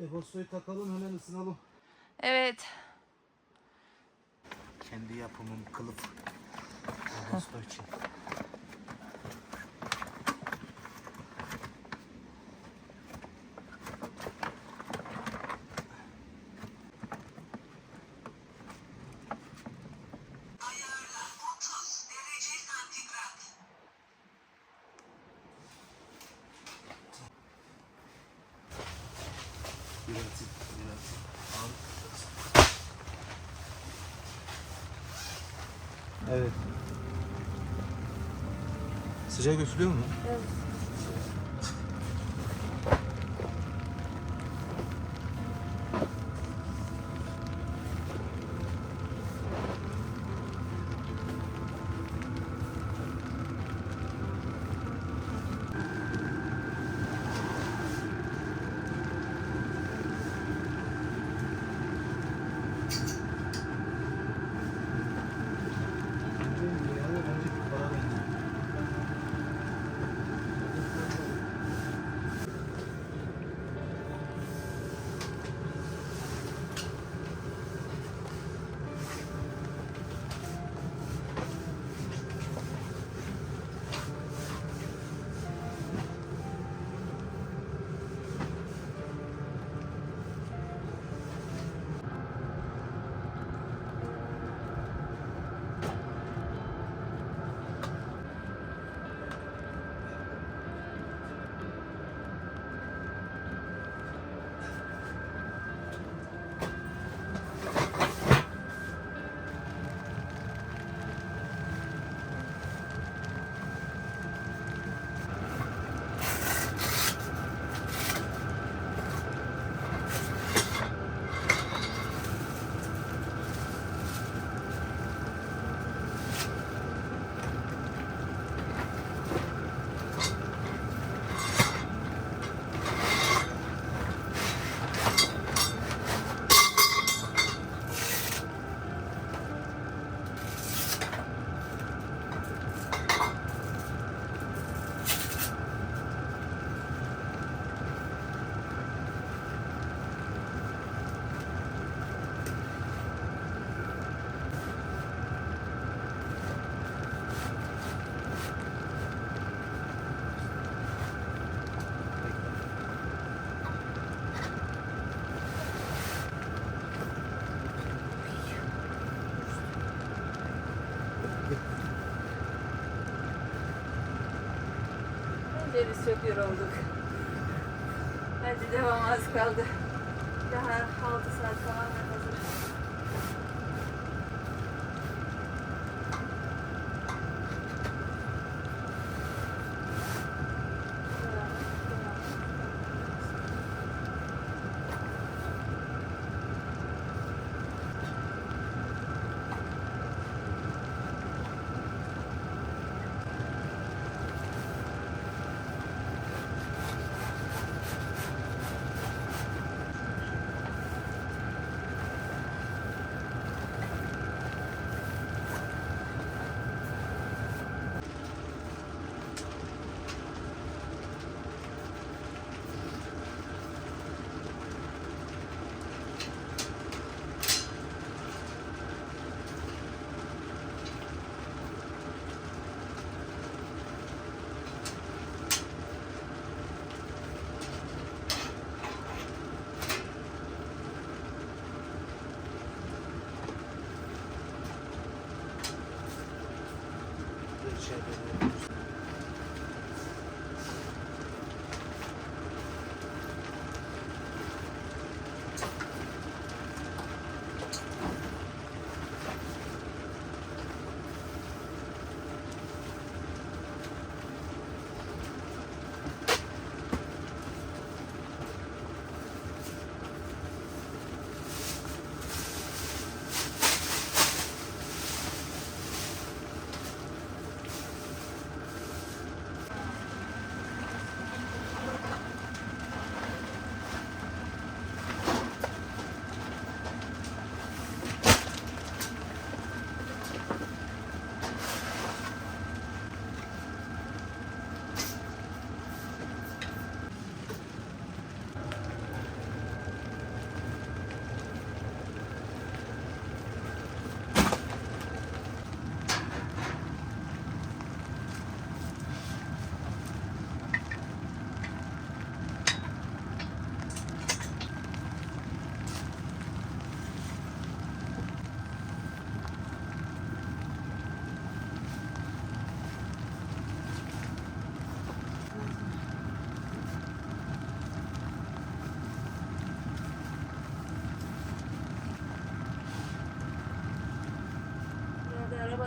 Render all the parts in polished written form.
Depostoyu takalım, hemen ısınalım. Evet. Kendi yapımım kılıf. Deposto için. Biraz. Evet. Sıcak üflüyor mu? Evet. Ceviz söküyor olduk. Hadi devam, az kaldı. Daha 6 saat falan hazır.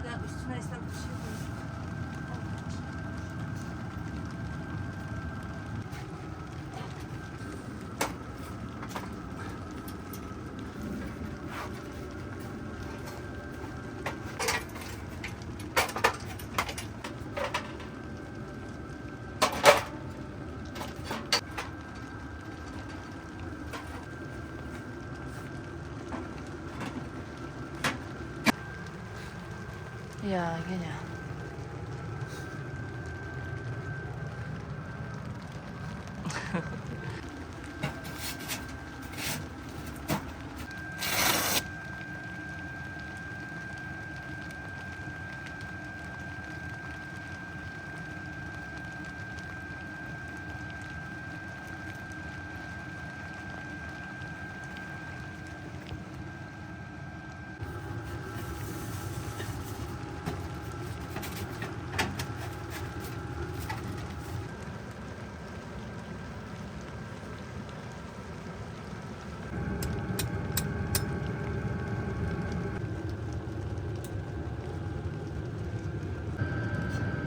Havadan üstüne ıslak bir şey koy. Ya gene.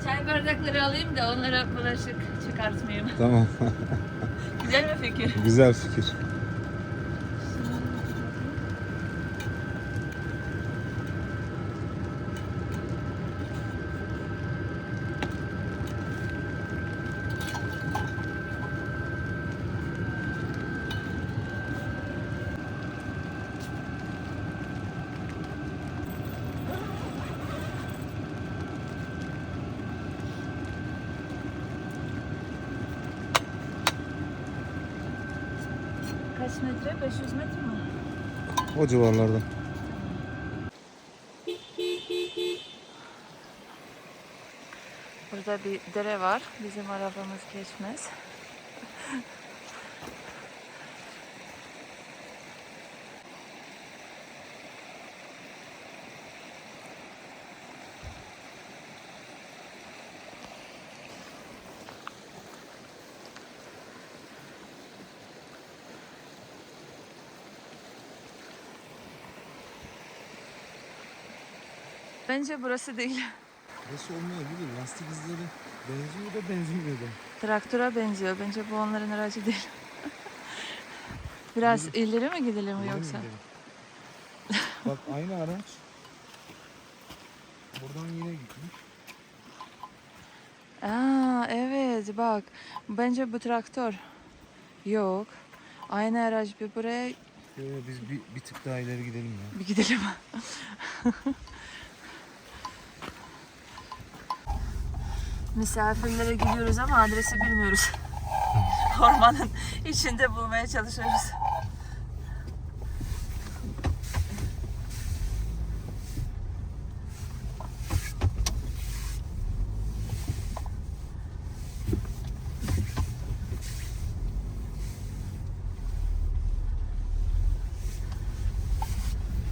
Çay bardakları alayım da onlara bulaşık çıkartmayayım. Tamam. Güzel mi fikir? Güzel fikir. Kaç metre? 500 metre mi? O civarlarda. Burada bir dere var. Bizim arabamız geçmez. Bence burası değil. Burası olmayabilir. Lastik izleri benziyor da benzemiyor da. Traktöre benziyor. Bence bu onların aracı değil. Biraz ileri mi gidelim Öyle mi yoksa? gidelim? Bak aynı araç. Buradan yine gitmiş. Aa evet bak. Bence bu traktör. Yok. Aynı araç bir buraya Biz bir tık daha ileri gidelim ya. bir gidelim. Misafirlere gidiyoruz ama adresi bilmiyoruz. Ormanın içinde bulmaya çalışıyoruz.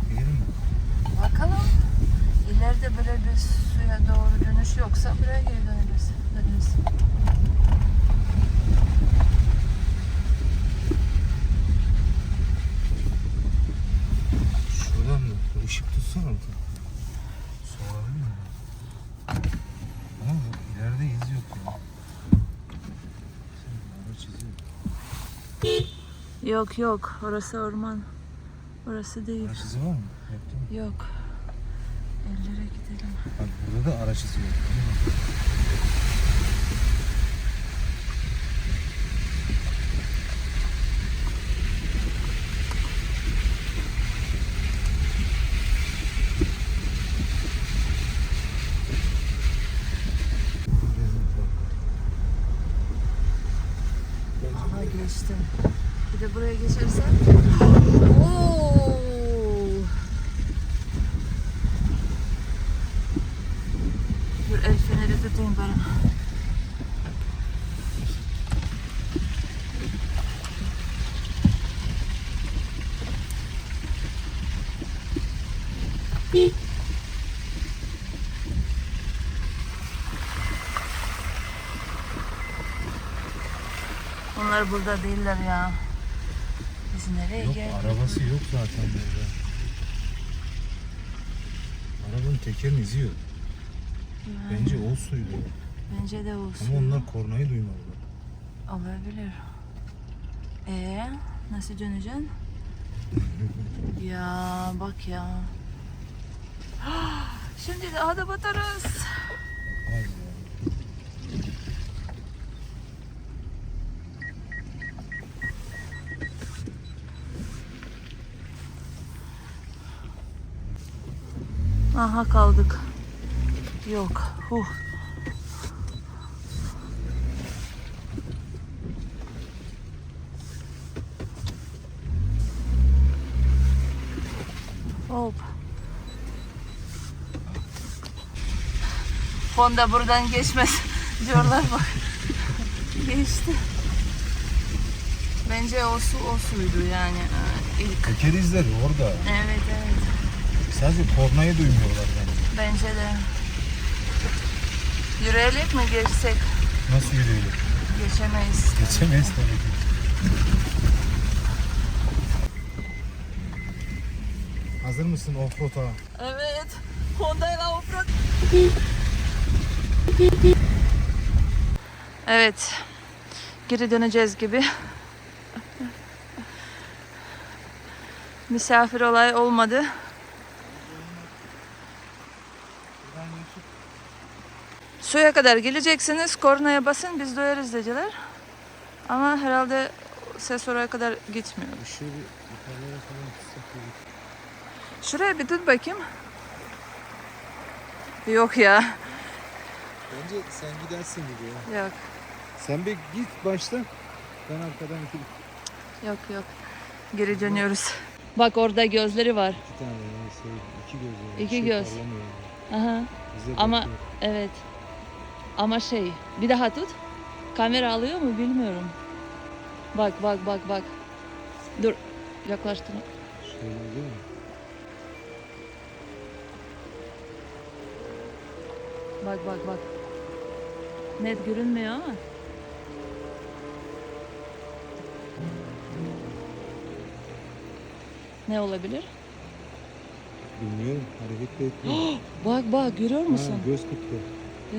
Gidelim mi? Bakalım. İleride böyle bir suya doğru dönüş yoksa buraya geri döneriz. Şuradan mı? Işık tutsana orada. Su olabilir mi? Ama bu ileride iz yok ya. Araç izi yok. Yok yok. Orası orman. Orası değil. Araç izi var mı? Yok değil mi? Yok. Ellere gidelim. Bak burada da araç izi yok. Aha geçtim. Bir de buraya geçersen. Oo! Dur el feneri tutayım bari. Onlar burada değiller ya. Biz nereye Yok geldik? arabası yok zaten burada. Arabanın tekerin izi yok. Bence o suydu. Bence de olsun. Ama onlar kornayı duymadılar. Olabilir. Nasıl döneceksin? Ya bak ya. Şimdi daha da batarız. Hayır ya. Aha kaldık. Yok. Hop. Honda buradan geçmez diyorlar bak. Geçti. Bence o suydu yani ilk. Teker izleri orada. Evet. Sadece kornayı duymuyorlar bence. Bence de. Yürüyelim mi geçsek? Nasıl yürüyelim? Geçemeyiz. Geçemeyiz tabii ki. Hazır mısın offroad'a? Evet. Honda ile offroad. Evet. Geri döneceğiz gibi. Misafir olay olmadı. Suya kadar geleceksiniz. Kornaya basın biz doyarız dediler. Ama herhalde ses oraya kadar gitmiyor. Şöyle bir yukarılara falan tutsak olur. Şuraya bir tut bakayım. Yok ya. Bence sen gidersin gibi ya. Yok. Sen bir git başla. Ben arkadan gideyim. Yok. Geri dönüyoruz. Bak orada gözleri var. İki tane ya iki göz var. İki göz. parlamıyor Aha. Bize Ama bakıyor. evet. Ama bir daha tut. Kamera alıyor mu bilmiyorum. Bak. Dur. Yaklaştır. Şöyle değil mi? Bak. Net görünmüyor ama. Ne olabilir? Bilmiyorum. Hareket de etmiyor. Bak görüyor musun? Ha, göz kırptı.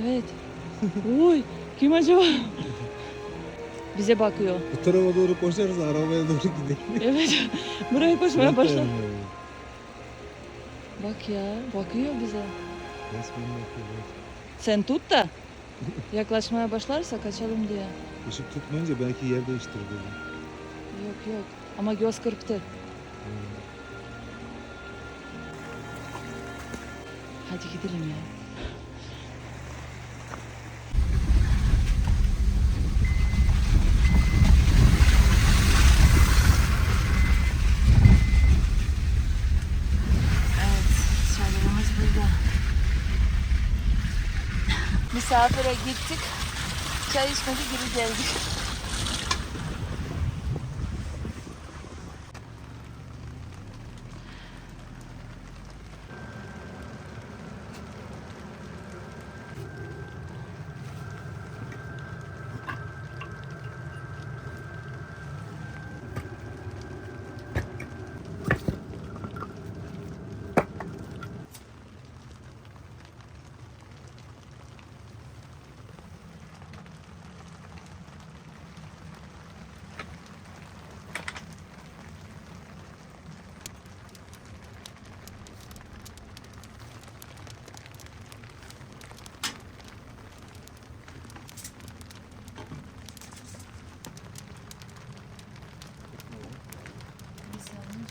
Evet. Uy, kim acaba? Bize bakıyor. Bu tarafa doğru koşarız arabaya doğru gidelim. Evet. Buraya koşmaya başla. Dayanamıyorum. Bak ya, bakıyor bize. Resmen bakıyor. Sen tut da yaklaşmaya başlarsa kaçalım diye. Işık tutmayınca belki yer değiştirir dedim. Yok. Ama göz kırptı. Hadi gidelim ya. Evet, çadırımız burada. Misafire gittik. Çay içmedik, geri geldik.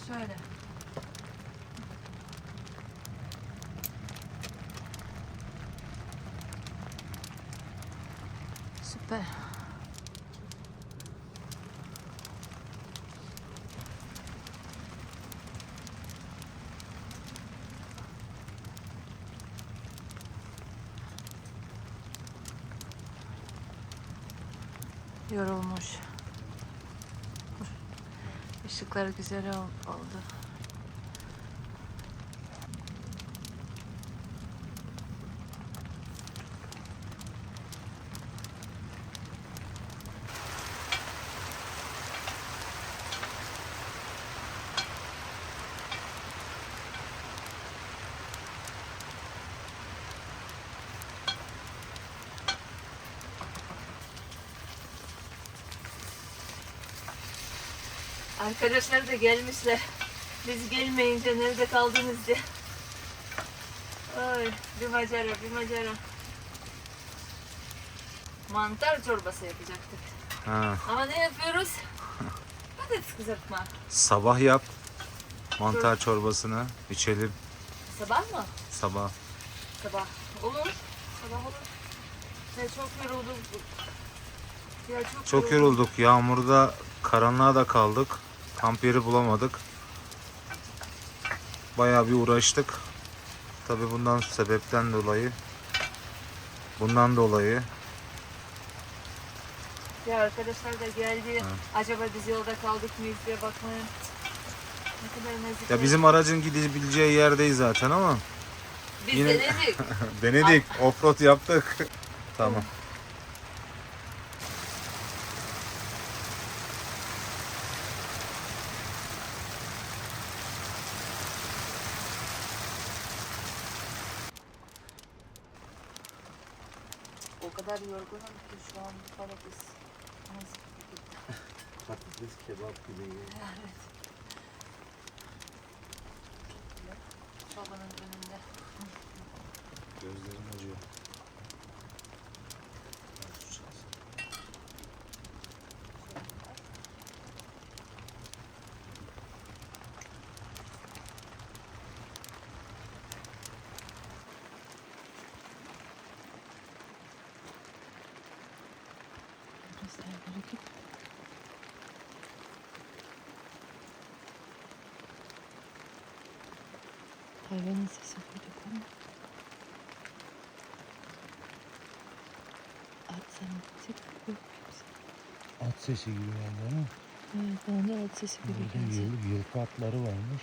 Şöyle. Süper. Yorulmuş. Işıklar güzel oldu. Arkadaşlar da gelmişler. Biz gelmeyince nerede kaldınız diye. Ay, bir macera, bir macera. Mantar çorbası yapacaktık. Ha, Ama ne yapıyoruz? Patates kızartma. sabah yap mantar çorbasını içelim Sabah mı? sabah. Sabah. Olur. Sabah olur. Ya çok yoruldum. Ya Çok yorulduk. Yağmurda, karanlığa da kaldık. Kamp yeri bulamadık. Bayağı bir uğraştık. Tabii bundan dolayı Ya arkadaşlar da geldi. Acaba biz yolda kaldık mıyız diye bakmayın. Ne kadar nazik. ya bizim aracın gidebileceği yerdeyiz zaten ama Biz yine- denedik. denedik. Offroad yaptık. Tamam. O kadar yorgunum ki şu an patates. Nasıl gitti? Patates kebap gibi yiyor. Evet. Babanın önünde. Gözlerim acıyor. Hayvanın sesi duyduk ama. At sanatçı korkuyoruz. At sesi gibi geldi ama. Evet, bana da at sesi gibi geldi. Yılkı atları varmış.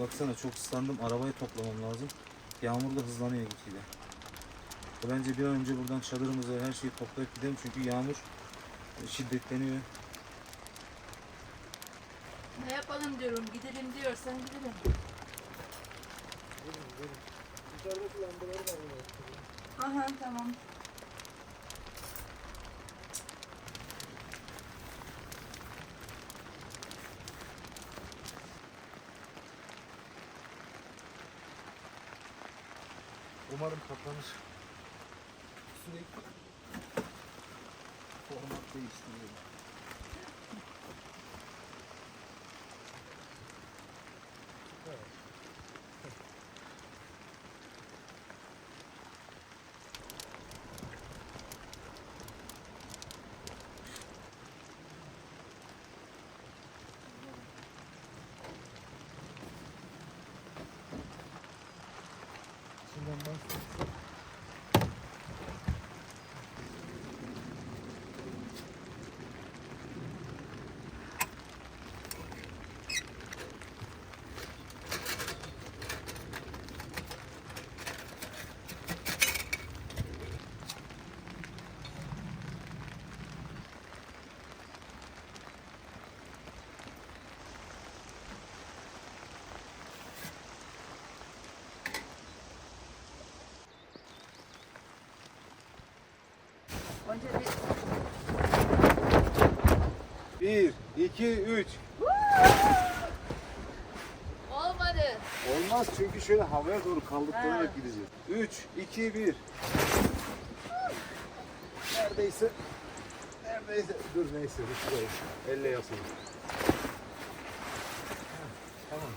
Baksana çok ıslandım. Arabayı toplamam lazım. Yağmur da hızlanıyor gitgide. Bence bir an önce buradan çadırımızı her şeyi toplayıp gidelim çünkü yağmur şiddetleniyor. Ne yapalım diyorum, gidelim diyorsan gidelim. Dışarıdaki lambaları var burada. Aha tamam. Umarım kapanır. Sürekli format değiştiriyorum. Şundan başlayalım. Önce bir... 1, 2, 3. Olmadı. Olmaz çünkü şöyle havaya doğru kaldıklayarak Ha. gideceğiz. 3, 2, 1. Neredeyse. Dur neyse. Elle yapalım. Tamam.